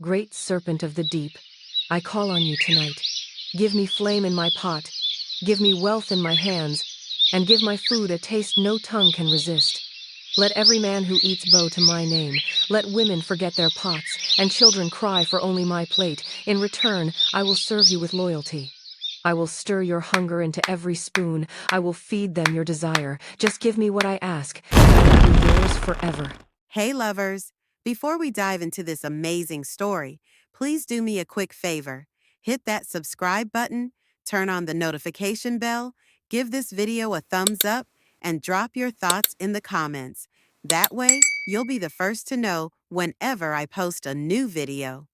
Great serpent of the deep, I call on you tonight. Give me flame in my pot, give me wealth in my hands, and give my food a taste no tongue can resist. Let every man who eats bow to my name, let women forget their pots, and children cry for only my plate. In return, I will serve you with loyalty. I will stir your hunger into every spoon, I will feed them your desire. Just give me what I ask, and I will be yours forever. Hey lovers! Before we dive into this amazing story, please do me a quick favor. Hit that subscribe button, turn on the notification bell, give this video a thumbs up, and drop your thoughts in the comments. That way, you'll be the first to know whenever I post a new video.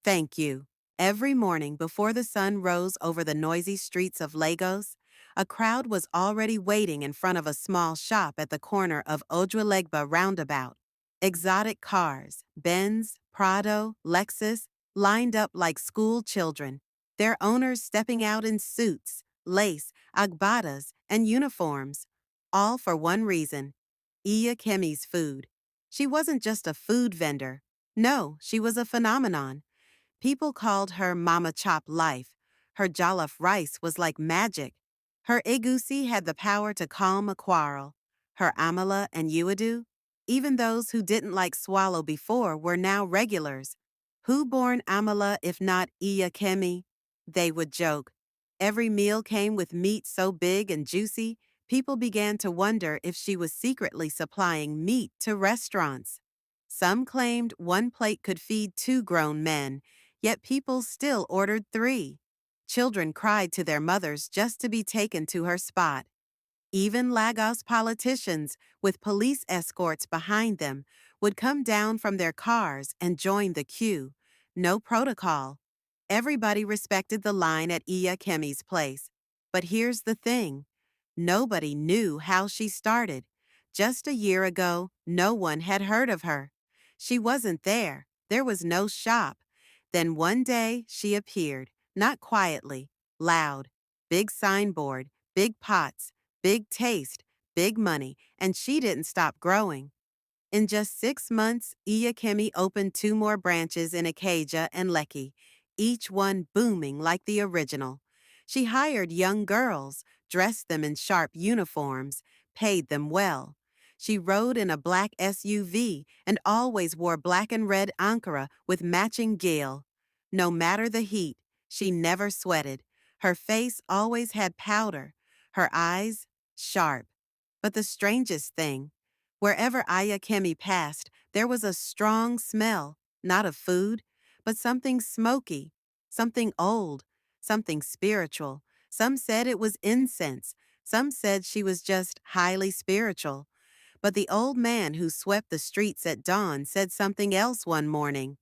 Thank you. Every morning before the sun rose over the noisy streets of Lagos, a crowd was already waiting in front of a small shop at the corner of Ojuelegba roundabout. Exotic cars, Benz, Prado, Lexus, lined up like school children, their owners stepping out in suits, lace, agbadas, and uniforms, all for one reason: Iya Kemi's food. She wasn't just a food vendor. No, she was a phenomenon. People called her Mama Chop Life. Her jollof rice was like magic. Her egusi had the power to calm a quarrel. Her amala and uadu, even those who didn't like swallow before were now regulars. Who born amala if not Iya Kemi? They would joke. Every meal came with meat so big and juicy, people began to wonder if she was secretly supplying meat to restaurants. Some claimed one plate could feed 2 grown men, yet people still ordered 3. Children cried to their mothers just to be taken to her spot. Even Lagos politicians, with police escorts behind them, would come down from their cars and join the queue. No protocol. Everybody respected the line at Iya Kemi's place. But here's the thing. Nobody knew how she started. Just a year ago, no one had heard of her. She wasn't there. There was no shop. Then one day, she appeared, not quietly, loud. Big signboard, big pots, big taste, big money, and she didn't stop growing. In just 6 months, Iya Kemi opened 2 more branches in Ikeja and Lekki, each one booming like the original. She hired young girls, dressed them in sharp uniforms, paid them well. She rode in a black SUV and always wore black and red Ankara with matching gil. No matter the heat, she never sweated. Her face always had powder, her eyes sharp. But the strangest thing, wherever Iya Kemi passed, there was a strong smell, not of food, but something smoky, something old, something spiritual. Some said it was incense. Some said she was just highly spiritual. But the old man who swept the streets at dawn said something else one morning.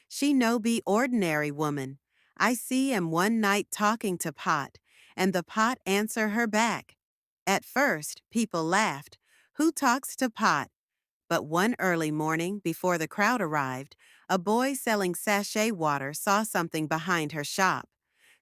She no be ordinary woman. I see am one night talking to pot, and the pot answer her back. At first, people laughed. Who talks to pot? But one early morning, before the crowd arrived, a boy selling sachet water saw something behind her shop,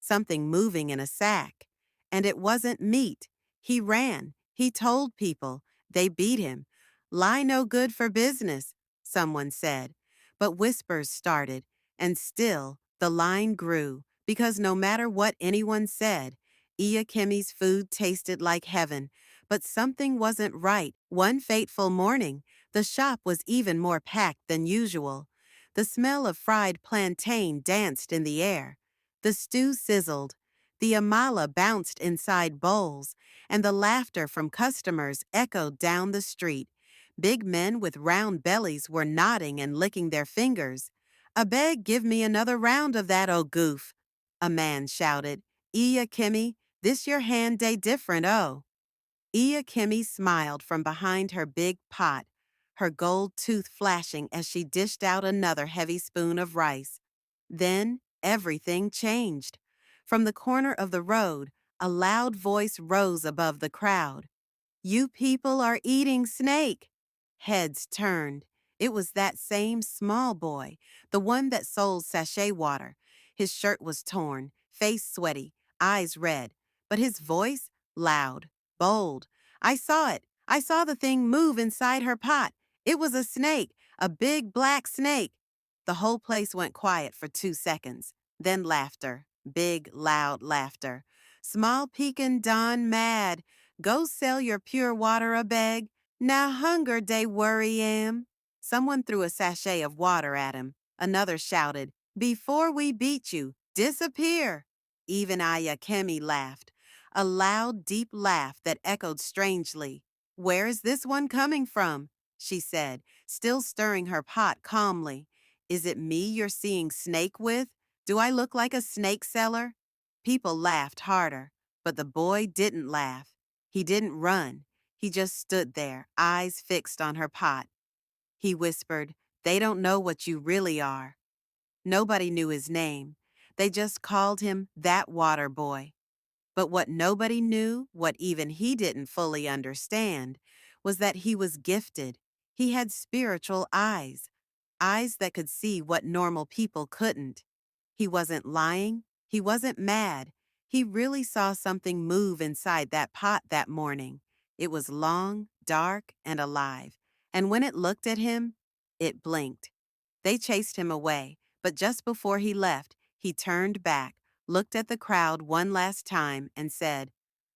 something moving in a sack. And it wasn't meat. He ran. He told people. They beat him. Lie no good for business, someone said. But whispers started, and still the line grew, because no matter what anyone said, Iya Kemi's food tasted like heaven. But something wasn't right. One fateful morning, the shop was even more packed than usual. The smell of fried plantain danced in the air. The stew sizzled. The amala bounced inside bowls, and the laughter from customers echoed down the street. Big men with round bellies were nodding and licking their fingers. "Abeg, give me another round of that, oh goof," a man shouted. "Iya Kemi, this your hand day different, oh." Iya Kemi smiled from behind her big pot, her gold tooth flashing as she dished out another heavy spoon of rice. Then everything changed. From the corner of the road, a loud voice rose above the crowd. "You people are eating snake." Heads turned. It was that same small boy, the one that sold sachet water. His shirt was torn, face sweaty, eyes red, but his voice loud, bold. "I saw it. I saw the thing move inside her pot. It was a snake, a big black snake." The whole place went quiet for 2 seconds. Then laughter. Big, loud laughter. Small Pekin Don mad. Go sell your pure water a beg. Now hunger day worry am. Someone threw a sachet of water at him. Another shouted, Before we beat you, disappear. Even Iya Kemi laughed. A loud, deep laugh that echoed strangely. Where is this one coming from? She said, still stirring her pot calmly. Is it me you're seeing snake with? Do I look like a snake seller? People laughed harder, but the boy didn't laugh. He didn't run. He just stood there, eyes fixed on her pot. He whispered, They don't know what you really are. Nobody knew his name. They just called him that water boy. But what nobody knew, what even he didn't fully understand, was that he was gifted. He had spiritual eyes, eyes that could see what normal people couldn't. He wasn't lying. He wasn't mad. He really saw something move inside that pot that morning. It was long, dark, and alive. And when it looked at him, it blinked. They chased him away, but just before he left, he turned back, looked at the crowd one last time, and said,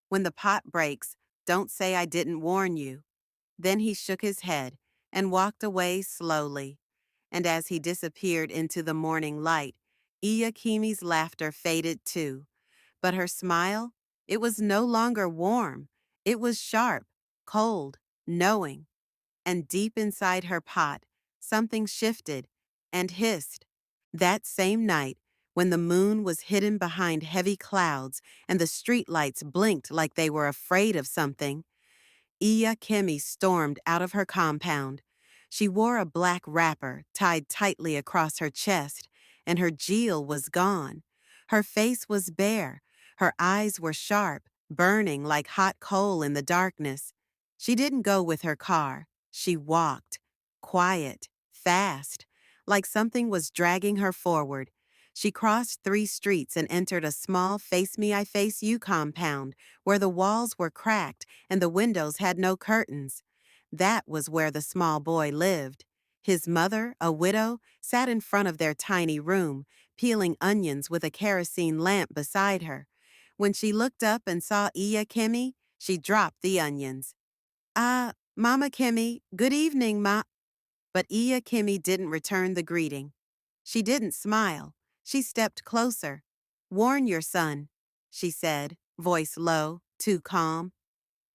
When the pot breaks, don't say I didn't warn you. Then he shook his head and walked away slowly. And as he disappeared into the morning light, Iya Kemi's laughter faded too. But her smile, it was no longer warm. It was sharp, cold, knowing. And deep inside her pot, something shifted and hissed. That same night, when the moon was hidden behind heavy clouds and the streetlights blinked like they were afraid of something, Iya Kemi stormed out of her compound. She wore a black wrapper tied tightly across her chest, and her jewel was gone. Her face was bare. Her eyes were sharp, burning like hot coal in the darkness. She didn't go with her car. She walked, quiet, fast, like something was dragging her forward. She crossed 3 streets and entered a small Face Me I Face You compound where the walls were cracked and the windows had no curtains. That was where the small boy lived. His mother, a widow, sat in front of their tiny room, peeling onions with a kerosene lamp beside her. When she looked up and saw Iya Kemi, she dropped the onions. Mama Kemi, good evening, Ma. But Iya Kemi didn't return the greeting. She didn't smile. She stepped closer. Warn your son, she said, voice low, too calm.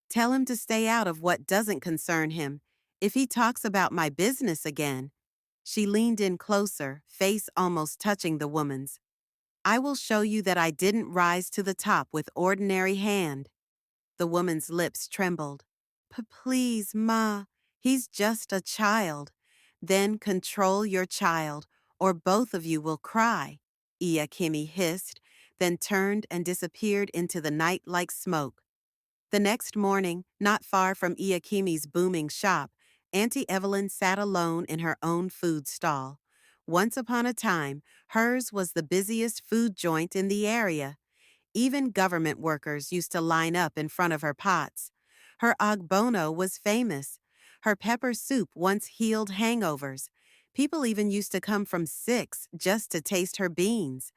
Tell him to stay out of what doesn't concern him. If he talks about my business again. She leaned in closer, face almost touching the woman's. I will show you that I didn't rise to the top with ordinary hand. The woman's lips trembled. Please, Ma, he's just a child. Then control your child, or both of you will cry, Iya Kemi hissed, then turned and disappeared into the night like smoke. The next morning, not far from Iya Kemi's booming shop, Auntie Evelyn sat alone in her own food stall. Once upon a time, hers was the busiest food joint in the area. Even government workers used to line up in front of her pots. Her ogbono was famous. Her pepper soup once healed hangovers. People even used to come from 6 just to taste her beans.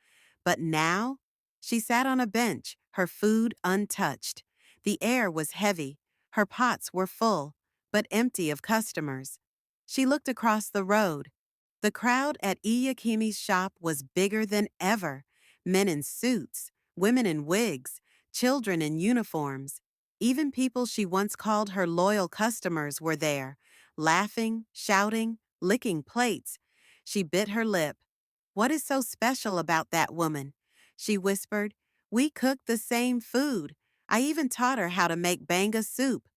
But now, she sat on a bench, her food untouched. The air was heavy. Her pots were full, but empty of customers. She looked across the road. The crowd at Iya Kemi's shop was bigger than ever. Men in suits, women in wigs, children in uniforms. Even people she once called her loyal customers were there, laughing, shouting, licking plates. She bit her lip. What is so special about that woman? She whispered. We cook the same food. I even taught her how to make banga soup.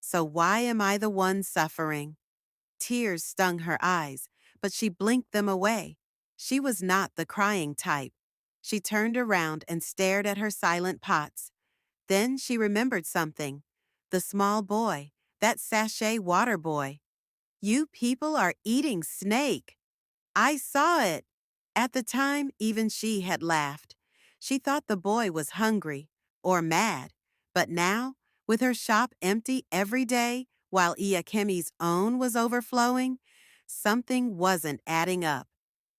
So why am I the one suffering? Tears stung her eyes, but she blinked them away. She was not the crying type. She turned around and stared at her silent pots. Then she remembered something. The small boy, that sachet water boy. You people are eating snake. I saw it. At the time, even she had laughed. She thought the boy was hungry or mad. But now, with her shop empty every day while Iya Kemi's own was overflowing, something wasn't adding up.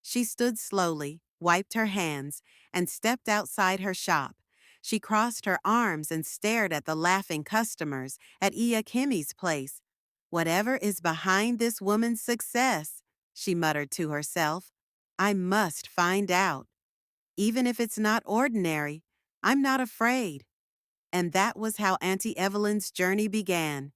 She stood slowly, wiped her hands, and stepped outside her shop. She crossed her arms and stared at the laughing customers at Iya Kemi's place. Whatever is behind this woman's success, she muttered to herself, I must find out. Even if it's not ordinary, I'm not afraid. And that was how Auntie Evelyn's journey began.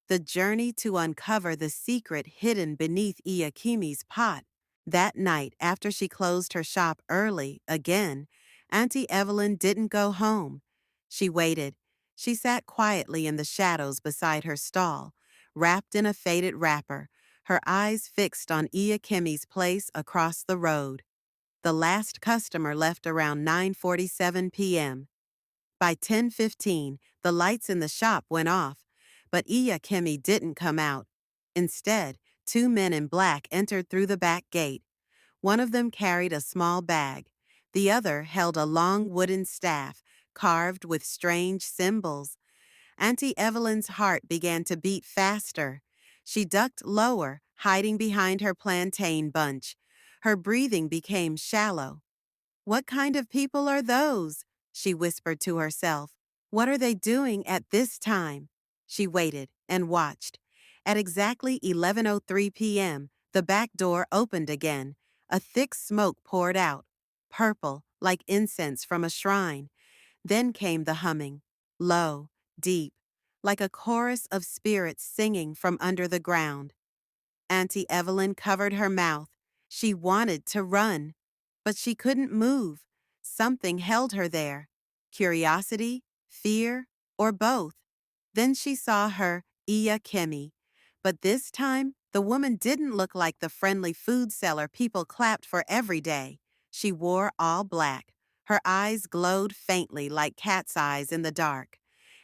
The journey to uncover the secret hidden beneath Iya Kemi's pot. That night, after she closed her shop early, again, Auntie Evelyn didn't go home. She waited. She sat quietly in the shadows beside her stall, wrapped in a faded wrapper, her eyes fixed on Iya Kemi's place across the road. The last customer left around 9:47 p.m. By 10:15, the lights in the shop went off, but Iya Kemi didn't come out. Instead, two men in black entered through the back gate. One of them carried a small bag. The other held a long wooden staff, carved with strange symbols. Auntie Evelyn's heart began to beat faster. She ducked lower, hiding behind her plantain bunch. Her breathing became shallow. What kind of people are those? She whispered to herself. What are they doing at this time? She waited and watched. At exactly 11:03 p.m., the back door opened again. A thick smoke poured out, purple, like incense from a shrine. Then came the humming, low, deep, like a chorus of spirits singing from under the ground. Auntie Evelyn covered her mouth. She wanted to run, but she couldn't move. Something held her there. Curiosity, fear, or both. Then she saw her, Iya Kemi. But this time, the woman didn't look like the friendly food seller people clapped for every day. She wore all black. Her eyes glowed faintly like cat's eyes in the dark.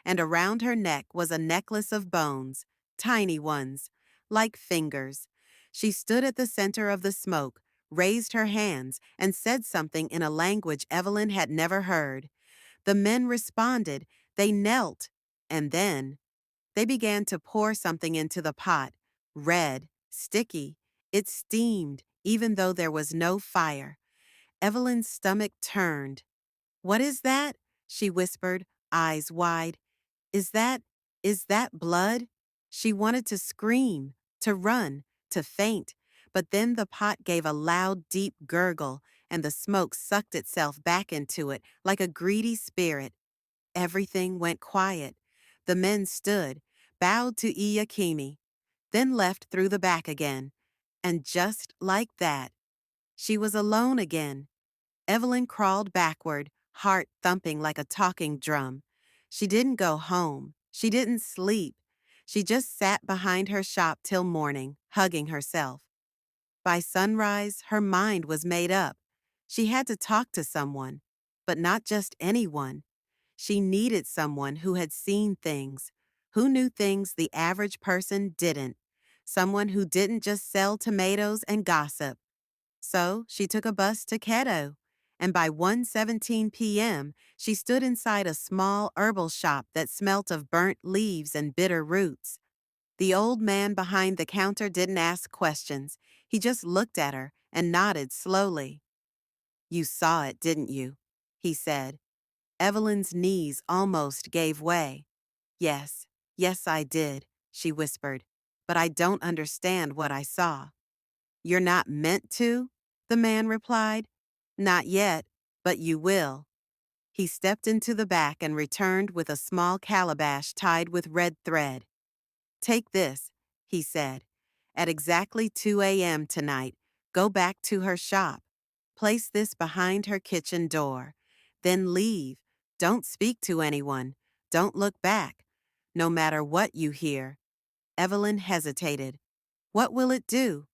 And around her neck was a necklace of bones, tiny ones, like fingers. She stood at the center of the smoke, raised her hands, and said something in a language Evelyn had never heard. The men responded. They knelt. And then they began to pour something into the pot. Red, sticky. It steamed, even though there was no fire. Evelyn's stomach turned. What is that? She whispered, eyes wide. Is that, is that blood? She wanted to scream, to run, to faint, but then the pot gave a loud, deep gurgle, and the smoke sucked itself back into it like a greedy spirit. Everything went quiet. The men stood, bowed to Iya Kemi, then left through the back again. And just like that, she was alone again. Evelyn crawled backward, heart thumping like a talking drum. She didn't go home. She didn't sleep. She just sat behind her shop till morning, hugging herself. By sunrise, her mind was made up. She had to talk to someone, but not just anyone. She needed someone who had seen things, who knew things the average person didn't, someone who didn't just sell tomatoes and gossip. So she took a bus to Kedo, and by 1:17 p.m., she stood inside a small herbal shop that smelt of burnt leaves and bitter roots. The old man behind the counter didn't ask questions. He just looked at her and nodded slowly. You saw it, didn't you? He said. Evelyn's knees almost gave way. Yes, yes, I did, she whispered, but I don't understand what I saw. You're not meant to? The man replied. Not yet, but you will. He stepped into the back and returned with a small calabash tied with red thread. Take this, he said. At exactly 2 a.m. tonight, go back to her shop. Place this behind her kitchen door. Then leave. Don't speak to anyone. Don't look back. No matter what you hear. Evelyn hesitated. What will it do?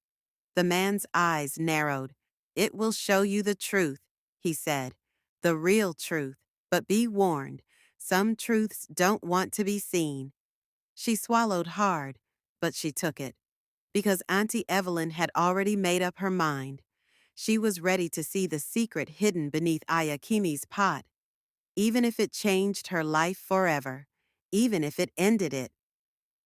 The man's eyes narrowed. It will show you the truth, he said. The real truth. But be warned, some truths don't want to be seen. She swallowed hard, but she took it. Because Auntie Evelyn had already made up her mind. She was ready to see the secret hidden beneath Iya Kemi's pot. Even if it changed her life forever. Even if it ended it.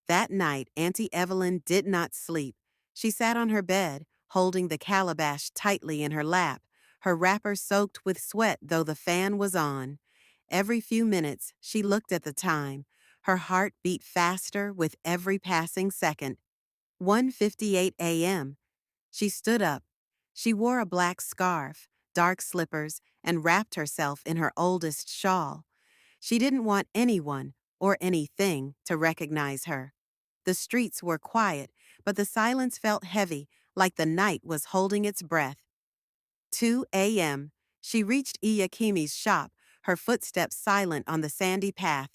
That night, Auntie Evelyn did not sleep. She sat on her bed, holding the calabash tightly in her lap, her wrapper soaked with sweat though the fan was on. Every few minutes, she looked at the time. Her heart beat faster with every passing second. 1:58 a.m. She stood up. She wore a black scarf, dark slippers, and wrapped herself in her oldest shawl. She didn't want anyone or anything to recognize her. The streets were quiet, but the silence felt heavy, like the night was holding its breath. 2 a.m. She reached Iya Kemi's shop, her footsteps silent on the sandy path.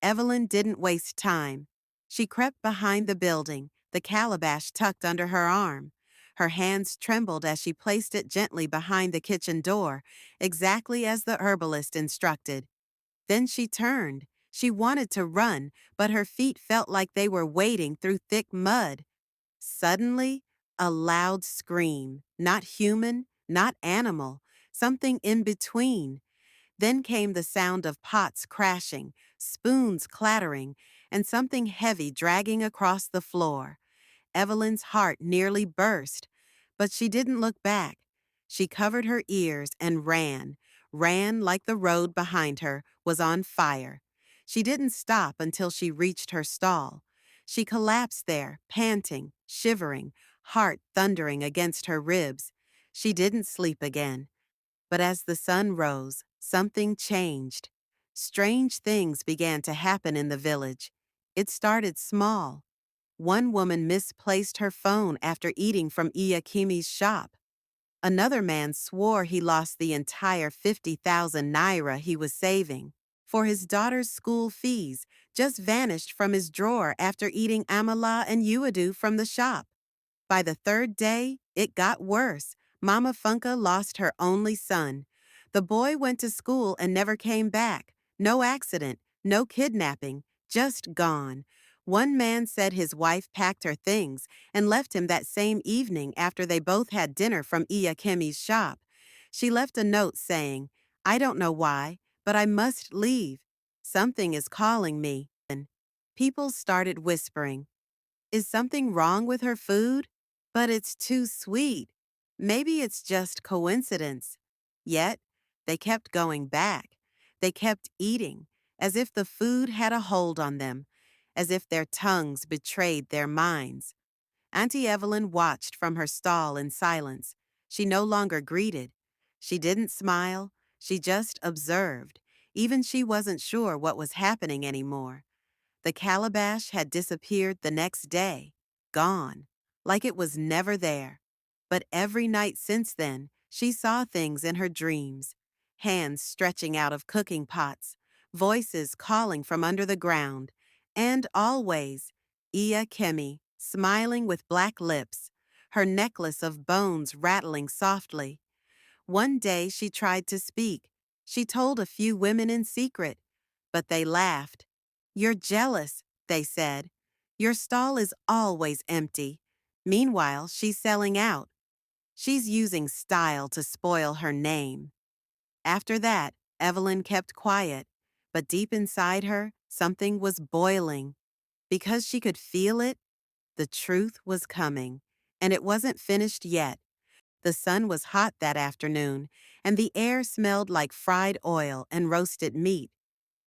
Evelyn didn't waste time. She crept behind the building, the calabash tucked under her arm. Her hands trembled as she placed it gently behind the kitchen door, exactly as the herbalist instructed. Then she turned. She wanted to run, but her feet felt like they were wading through thick mud. Suddenly, a loud scream, not human, not animal, something in between. Then came the sound of pots crashing, spoons clattering, and something heavy dragging across the floor. Evelyn's heart nearly burst, but she didn't look back. She covered her ears and ran like the road behind her was on fire. She didn't stop until she reached her stall. She collapsed there, panting, shivering, heart thundering against her ribs. She didn't sleep again. But as the sun rose, something changed. Strange things began to happen in the village. It started small. One woman misplaced her phone after eating from Iya Kemi's shop. Another man swore he lost the entire 50,000 naira he was saving for his daughter's school fees, just vanished from his drawer after eating amala and uadu from the shop. By the third day, it got worse. Mama Funka lost her only son. The boy went to school and never came back. No accident, no kidnapping, just gone. One man said his wife packed her things and left him that same evening after they both had dinner from Iya Kemi's shop. She left a note saying, "I don't know why, but I must leave. Something is calling me." People started whispering, "Is something wrong with her food? But it's too sweet. Maybe it's just coincidence." Yet, they kept going back. They kept eating, as if the food had a hold on them, as if their tongues betrayed their minds. Auntie Evelyn watched from her stall in silence. She no longer greeted. She didn't smile. She just observed. Even she wasn't sure what was happening anymore. The calabash had disappeared the next day, gone, like it was never there. But every night since then, she saw things in her dreams. Hands stretching out of cooking pots, voices calling from under the ground, and always, Iya Kemi, smiling with black lips, her necklace of bones rattling softly. One day she tried to speak. She told a few women in secret, but they laughed. "You're jealous," they said. "Your stall is always empty." Meanwhile, she's selling out. She's using style to spoil her name. After that, Evelyn kept quiet, but deep inside her, something was boiling. Because she could feel it, the truth was coming, and it wasn't finished yet. The sun was hot that afternoon, and the air smelled like fried oil and roasted meat.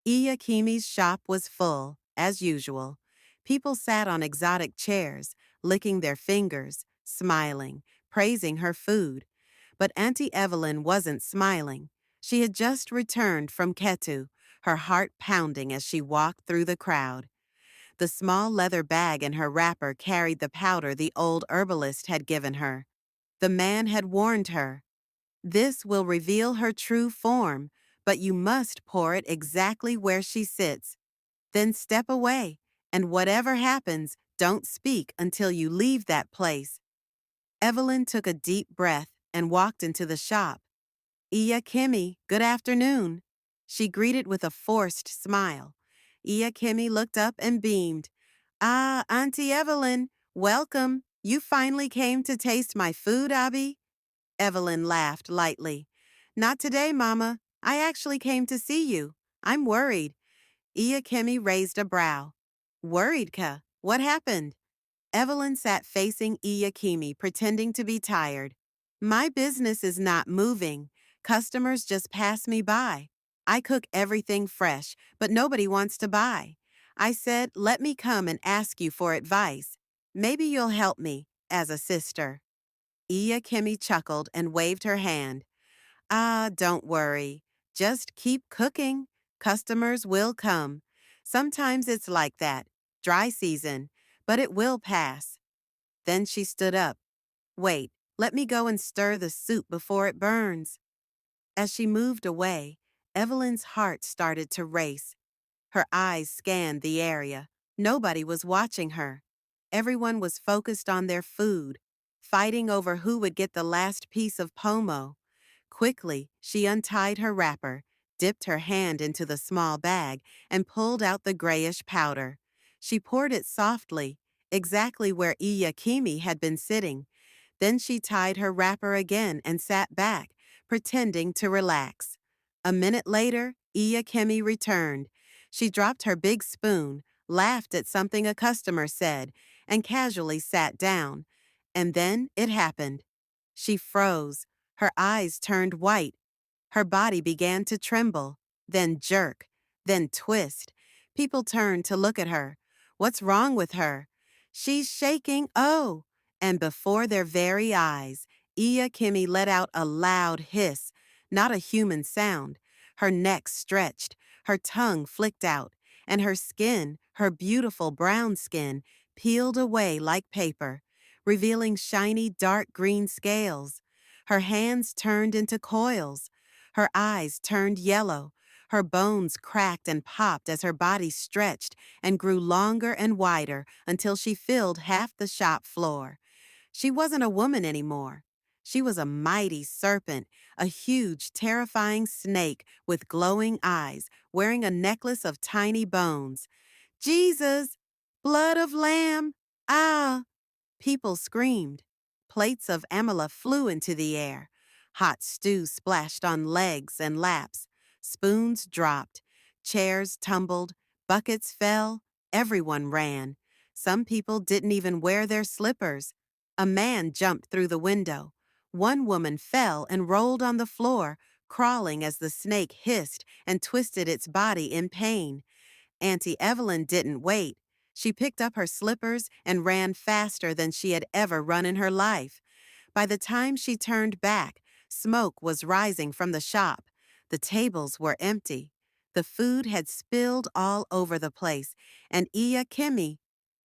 Iya Kemi's shop was full, as usual. People sat on exotic chairs, licking their fingers, smiling, praising her food. But Auntie Evelyn wasn't smiling. She had just returned from Ketu, her heart pounding as she walked through the crowd. The small leather bag in her wrapper carried the powder the old herbalist had given her. The man had warned her, "This will reveal her true form, but you must pour it exactly where she sits. Then step away, and whatever happens, don't speak until you leave that place." Evelyn took a deep breath and walked into the shop. "Iya Kemi, good afternoon." She greeted with a forced smile. Iya Kemi looked up and beamed. "Ah, Auntie Evelyn, welcome. You finally came to taste my food, Abby?" Evelyn laughed lightly. "Not today, Mama. I actually came to see you. I'm worried." Iya Kemi raised a brow. "Worried, Ka? What happened?" Evelyn sat facing Iya Kemi, pretending to be tired. My business is not moving. Customers just pass me by. I cook everything fresh, but nobody wants to buy. I said, let me come and ask you for advice. Maybe you'll help me, as a sister. Iya Kemi chuckled and waved her hand. Ah, don't worry. Just keep cooking. Customers will come. Sometimes it's like that, dry season, but it will pass. Then she stood up. Wait, let me go and stir the soup before it burns. As she moved away, Evelyn's heart started to race. Her eyes scanned the area. Nobody was watching her. Everyone was focused on their food, fighting over who would get the last piece of pomo. Quickly, she untied her wrapper, dipped her hand into the small bag, and pulled out the grayish powder. She poured it softly, exactly where Iya Kemi had been sitting. Then she tied her wrapper again and sat back, pretending to relax. A minute later, Iya Kemi returned. She dropped her big spoon, laughed at something a customer said, and casually sat down. And then it happened. She froze. Her eyes turned white. Her body began to tremble, then jerk, then twist. People turned to look at her. What's wrong with her? She's shaking, oh! And before their very eyes, Iya Kemi let out a loud hiss, not a human sound. Her neck stretched, her tongue flicked out, and her skin, her beautiful brown skin, peeled away like paper, revealing shiny dark green scales. Her hands turned into coils. Her eyes turned yellow. Her bones cracked and popped as her body stretched and grew longer and wider until she filled half the shop floor. She wasn't a woman anymore. She was a mighty serpent, a huge, terrifying snake with glowing eyes, wearing a necklace of tiny bones. Jesus! Blood of lamb! Ah! People screamed. Plates of amala flew into the air. Hot stew splashed on legs and laps. Spoons dropped. Chairs tumbled. Buckets fell. Everyone ran. Some people didn't even wear their slippers. A man jumped through the window. One woman fell and rolled on the floor, crawling as the snake hissed and twisted its body in pain. Auntie Evelyn didn't wait. She picked up her slippers and ran faster than she had ever run in her life. By the time she turned back, smoke was rising from the shop. The tables were empty. The food had spilled all over the place, and Iya Kemi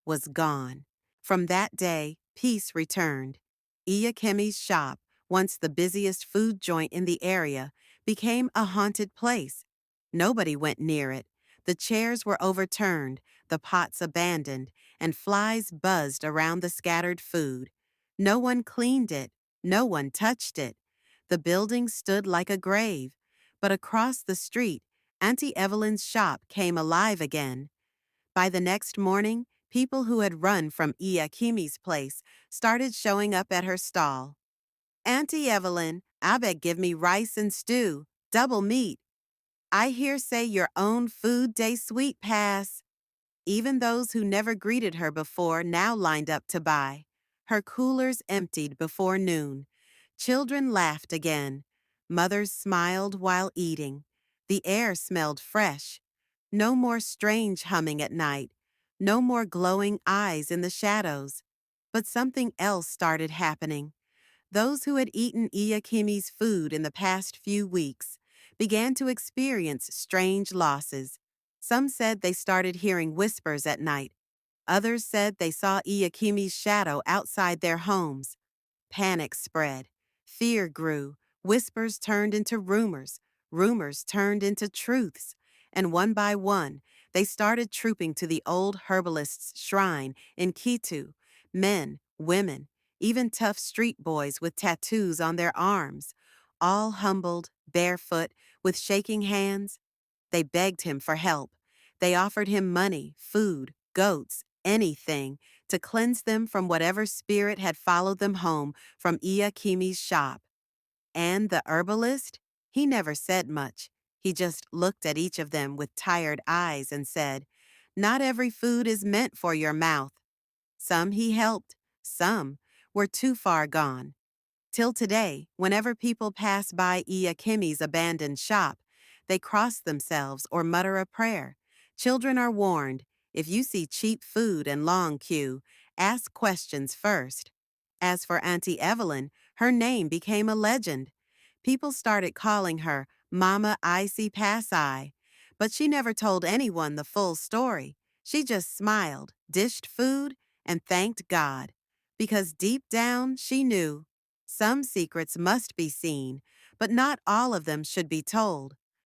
was gone. From that day, peace returned. Iya Kemi's shop, once the busiest food joint in the area, became a haunted place. Nobody went near it. The chairs were overturned, the pots abandoned, and flies buzzed around the scattered food. No one cleaned it. No one touched it. The building stood like a grave. But across the street, Auntie Evelyn's shop came alive again. By the next morning, people who had run from Iya Kemi's place started showing up at her stall. Auntie Evelyn, I beg give me rice and stew, double meat. I hear say your own food day sweet pass. Even those who never greeted her before now lined up to buy. Her coolers emptied before noon. Children laughed again. Mothers smiled while eating. The air smelled fresh. No more strange humming at night. No more glowing eyes in the shadows. But something else started happening. Those who had eaten Iya Kemi's food in the past few weeks began to experience strange losses. Some said they started hearing whispers at night. Others said they saw Iya Kemi's shadow outside their homes. Panic spread. Fear grew. Whispers turned into rumors. Rumors turned into truths. And one by one, they started trooping to the old herbalist's shrine in Kitu. Men, women, even tough street boys with tattoos on their arms. All humbled, barefoot, with shaking hands. They begged him for help. They offered him money, food, goats, anything to cleanse them from whatever spirit had followed them home from Iya Kemi's shop. And the herbalist? He never said much. He just looked at each of them with tired eyes and said, "Not every food is meant for your mouth." Some he helped, some were too far gone. Till today, whenever people pass by Iya Kemi's abandoned shop, they cross themselves or mutter a prayer. Children are warned, if you see cheap food and long queue, ask questions first. As for Auntie Evelyn, her name became a legend. People started calling her Mama Icy Pass Eye, but she never told anyone the full story. She just smiled, dished food, and thanked God. Because deep down, she knew some secrets must be seen, but not all of them should be told.